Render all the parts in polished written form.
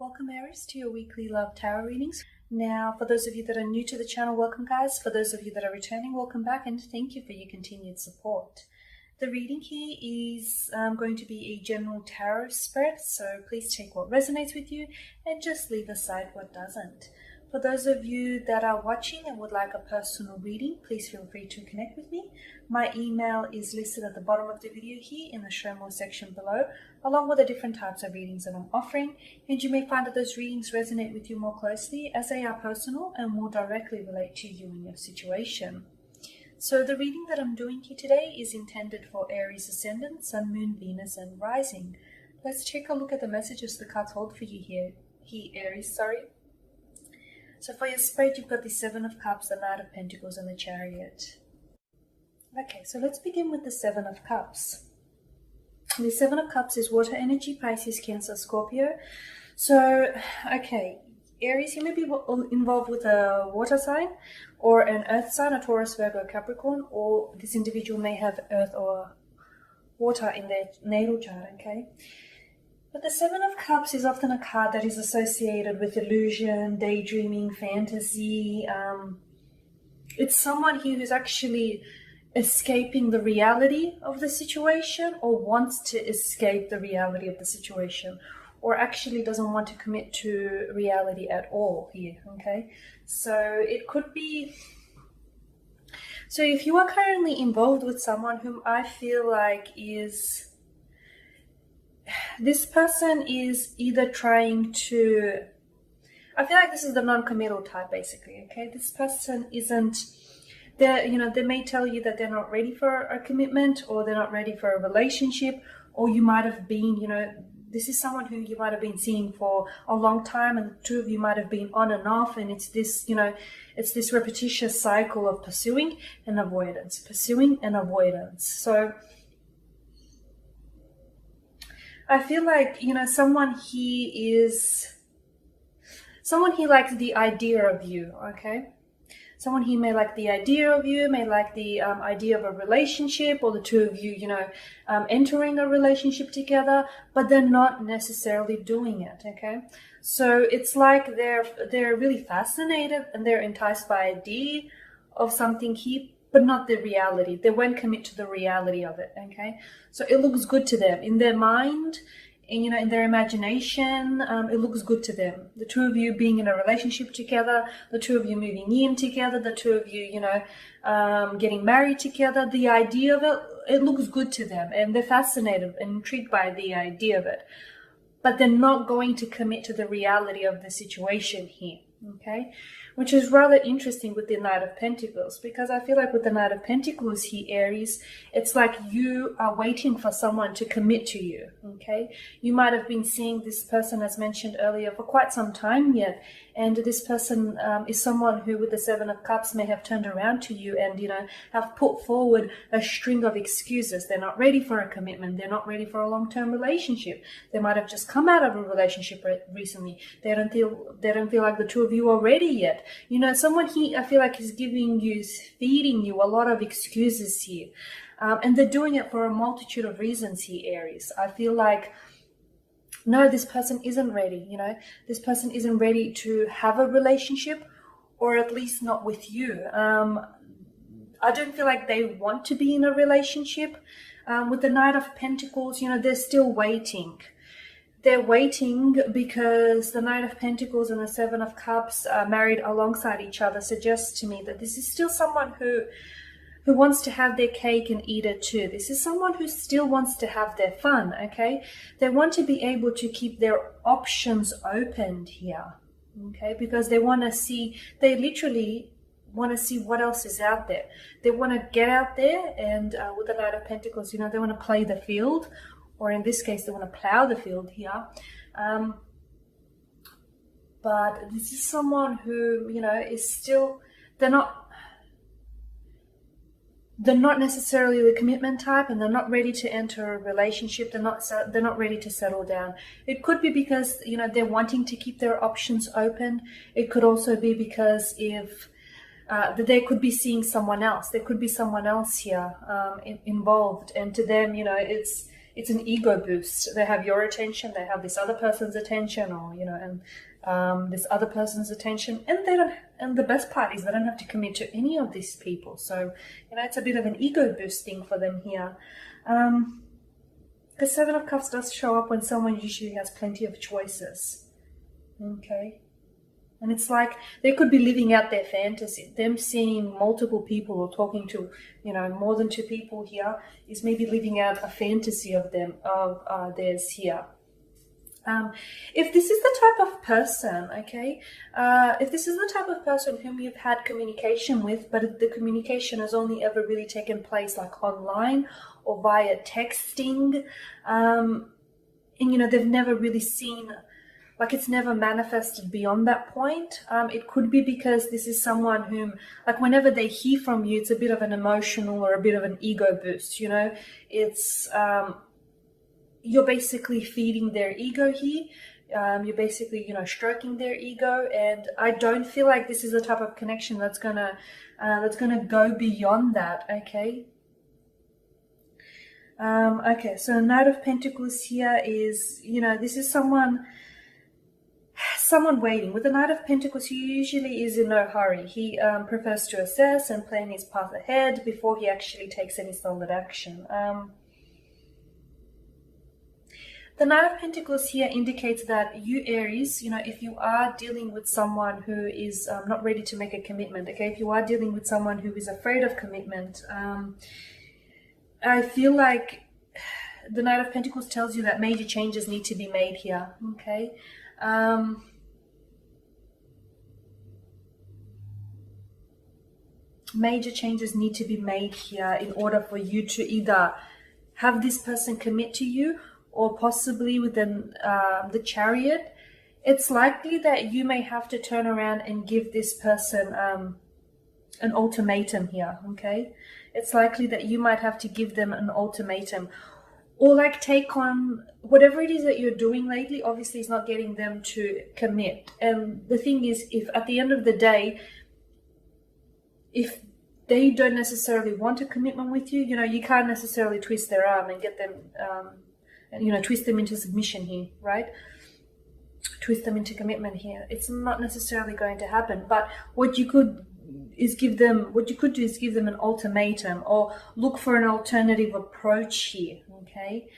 Welcome Aries to your weekly love tarot readings. Now, for those of you that are new to the channel, welcome guys. For those of you that are returning, welcome back and thank you for your continued support. The reading here is going to be a general tarot spread, so please take what resonates with you and just leave aside what doesn't. For those of you that are watching and would like a personal reading, please feel free to connect with me. My email is listed at the bottom of the video here in the show more section below, along with the different types of readings that I'm offering, and you may find that those readings resonate with you more closely as they are personal and more directly relate to you and your situation. So the reading that I'm doing here today is intended for Aries Ascendant, Sun, Moon, Venus and Rising. Let's take a look at the messages the cards hold for you here Aries. So for your spread, you've got the Seven of Cups, the Knight of Pentacles and the Chariot. Okay, so let's begin with the Seven of Cups. The Seven of Cups is water energy, Pisces, Cancer, Scorpio. So, okay, Aries, you may be involved with a water sign or an earth sign, a Taurus, Virgo, Capricorn, or this individual may have earth or water in their natal chart, okay? But the Seven of Cups is often a card that is associated with illusion, daydreaming, fantasy. It's someone here who's actually escaping the reality of the situation or wants to escape the reality of the situation or actually doesn't want to commit to reality at all here, okay? So it could be... So if you are currently involved with someone whom I feel like is... This person is either trying to... I feel like this is the non-committal type basically, okay? This person isn't... They may tell you that they're not ready for a commitment or they're not ready for a relationship, or you might have been, this is someone who you might have been seeing for a long time and the two of you might have been on and off, and it's this, it's this repetitious cycle of pursuing and avoidance. So I feel like, someone here likes the idea of you, okay? Someone here may like the idea of you, may like the idea of a relationship, or the two of you, entering a relationship together, but they're not necessarily doing it, okay? So it's like they're really fascinated and they're enticed by the idea of something here, but not the reality. They won't commit to the reality of it, okay? So it looks good to them. In their mind, and, in their imagination, it looks good to them. The two of you being in a relationship together, the two of you moving in together, the two of you, getting married together, the idea of it looks good to them. And they're fascinated and intrigued by the idea of it. But they're not going to commit to the reality of the situation here, okay? Which is rather interesting with the Knight of Pentacles, because I feel like with the Knight of Pentacles here, Aries, it's like you are waiting for someone to commit to you, okay? You might have been seeing this person, as mentioned earlier, for quite some time yet, and this person is someone who, with the Seven of Cups, may have turned around to you and, have put forward a string of excuses. They're not ready for a commitment. They're not ready for a long-term relationship. They might have just come out of a relationship recently. They don't feel like the two of you are ready yet. Someone here, I feel like, is feeding you a lot of excuses here. And they're doing it for a multitude of reasons here, Aries. I feel like, no, this person isn't ready, This person isn't ready to have a relationship, or at least not with you. I don't feel like they want to be in a relationship. With the Knight of Pentacles, they're still waiting. They're waiting because the Knight of Pentacles and the Seven of Cups married alongside each other suggests to me that this is still someone who wants to have their cake and eat it too. This is someone who still wants to have their fun, okay? They want to be able to keep their options open here, okay? Because they literally want to see what else is out there. They want to get out there and with the Knight of Pentacles, they want to play the field, or in this case, they want to plow the field here. But this is someone who, is still, they're not necessarily the commitment type, and they're not ready to enter a relationship. They're not ready to settle down. It could be because, they're wanting to keep their options open. It could also be because they could be seeing someone else. There could be someone else here involved. And to them, it's an ego boost. They have your attention, they have this other person's attention, or and this other person's attention, and they don't. And the best part is they don't have to commit to any of these people. So it's a bit of an ego boosting for them here. The Seven of Cups does show up when someone usually has plenty of choices. Okay. And it's like they could be living out their fantasy. Them seeing multiple people or talking to, more than two people here is maybe living out a fantasy of theirs here. If this is the type of person, okay, if this is the type of person whom you've had communication with, but the communication has only ever really taken place like online or via texting, and they've never really seen, like it's never manifested beyond that point. It could be because this is someone whom, like whenever they hear from you, it's a bit of an emotional or a bit of an ego boost, it's, you're basically feeding their ego here. You're basically, stroking their ego. And I don't feel like this is the type of connection that's gonna go beyond that, okay? Okay, so Knight of Pentacles here is, this is someone waiting. With the Knight of Pentacles, he usually is in no hurry. He prefers to assess and plan his path ahead before he actually takes any solid action. The Knight of Pentacles here indicates that you, Aries, if you are dealing with someone who is not ready to make a commitment, okay, if you are dealing with someone who is afraid of commitment, I feel like the Knight of Pentacles tells you that major changes need to be made here, okay? Major changes need to be made here in order for you to either have this person commit to you, or possibly within the Chariot, it's likely that you may have to turn around and give this person an ultimatum here, okay? It's likely that you might have to give them an ultimatum, or like take on whatever it is that you're doing lately. Obviously, it's not getting them to commit. And the thing is, if at the end of the day, if they don't necessarily want a commitment with you, you can't necessarily twist their arm and get them, twist them into submission here, right? Twist them into commitment here. It's not necessarily going to happen. But what you could do is give them an ultimatum, or look for an alternative approach here, okay?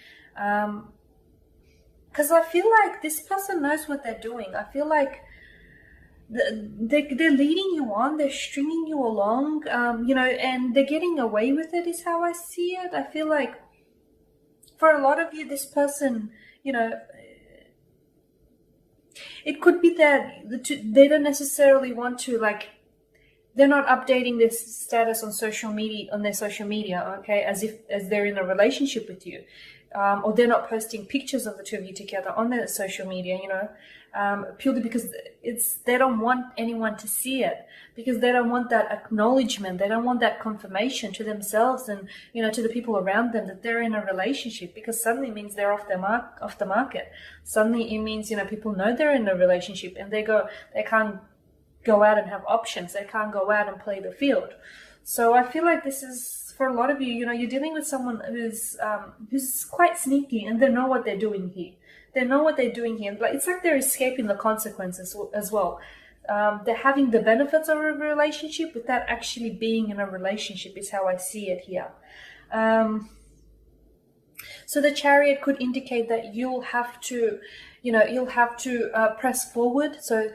Because I feel like this person knows what they're doing. I feel like they're leading you on, they're stringing you along, and they're getting away with it is how I see it. I feel like for a lot of you, this person, it could be that they don't necessarily want to, like, they're not updating their status on their social media, okay, as they're in a relationship with you, or they're not posting pictures of the two of you together on their social media, purely because they don't want anyone to see it, because they don't want that acknowledgement, they don't want that confirmation to themselves and to the people around them that they're in a relationship, because suddenly it means they're off the market. Suddenly it means people know they're in a relationship, and they can't go out and have options. They can't go out and play the field. So I feel like this is, for a lot of you, you're dealing with someone who's quite sneaky, and they know what they're doing here. They know what they're doing here. It's like they're escaping the consequences as well. They're having the benefits of a relationship without actually being in a relationship, is how I see it here. So the Chariot could indicate that you'll have to press forward. So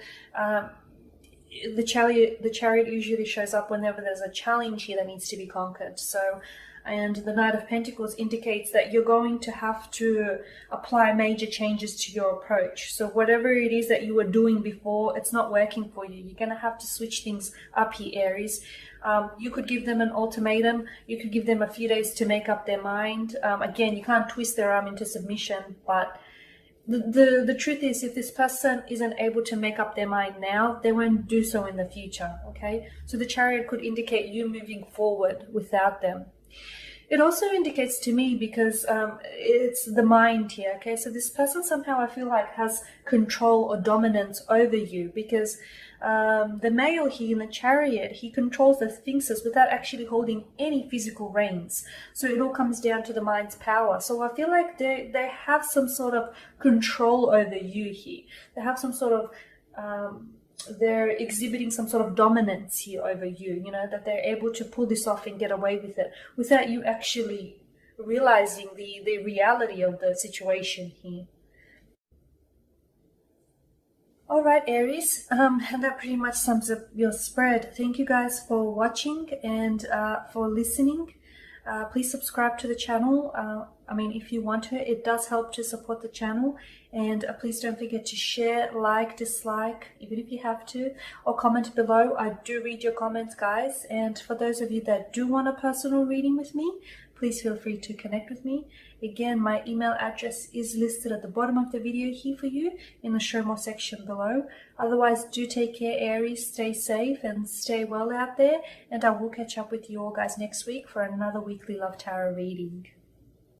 the chariot usually shows up whenever there's a challenge here that needs to be conquered. So, and the Knight of Pentacles indicates that you're going to have to apply major changes to your approach. So whatever it is that you were doing before, it's not working for you. You're going to have to switch things up here, Aries. You could give them an ultimatum. You could give them a few days to make up their mind. Again, you can't twist their arm into submission, but the truth is, if this person isn't able to make up their mind now, they won't do so in the future, okay? So the Chariot could indicate you moving forward without them. It also indicates to me, because it's the mind here, okay? So this person somehow I feel like has control or dominance over you, because the male here in the Chariot, he controls the sphinxes without actually holding any physical reins. So it all comes down to the mind's power. So I feel like they have some sort of control over you here. They have some sort of they're exhibiting some sort of dominance here over you, you know, that they're able to pull this off and get away with it without you actually realizing the reality of the situation here. All right, Aries, and that pretty much sums up your spread. Thank you guys for watching and for listening. Please subscribe to the channel. I mean, if you want to, it does help to support the channel. And please don't forget to share, like, dislike, even if you have to, or comment below. I do read your comments, guys. And for those of you that do want a personal reading with me, please feel free to connect with me. Again, my email address is listed at the bottom of the video here for you in the show more section below. Otherwise, do take care, Aries. Stay safe and stay well out there. And I will catch up with you all guys next week for another weekly Love Tarot reading.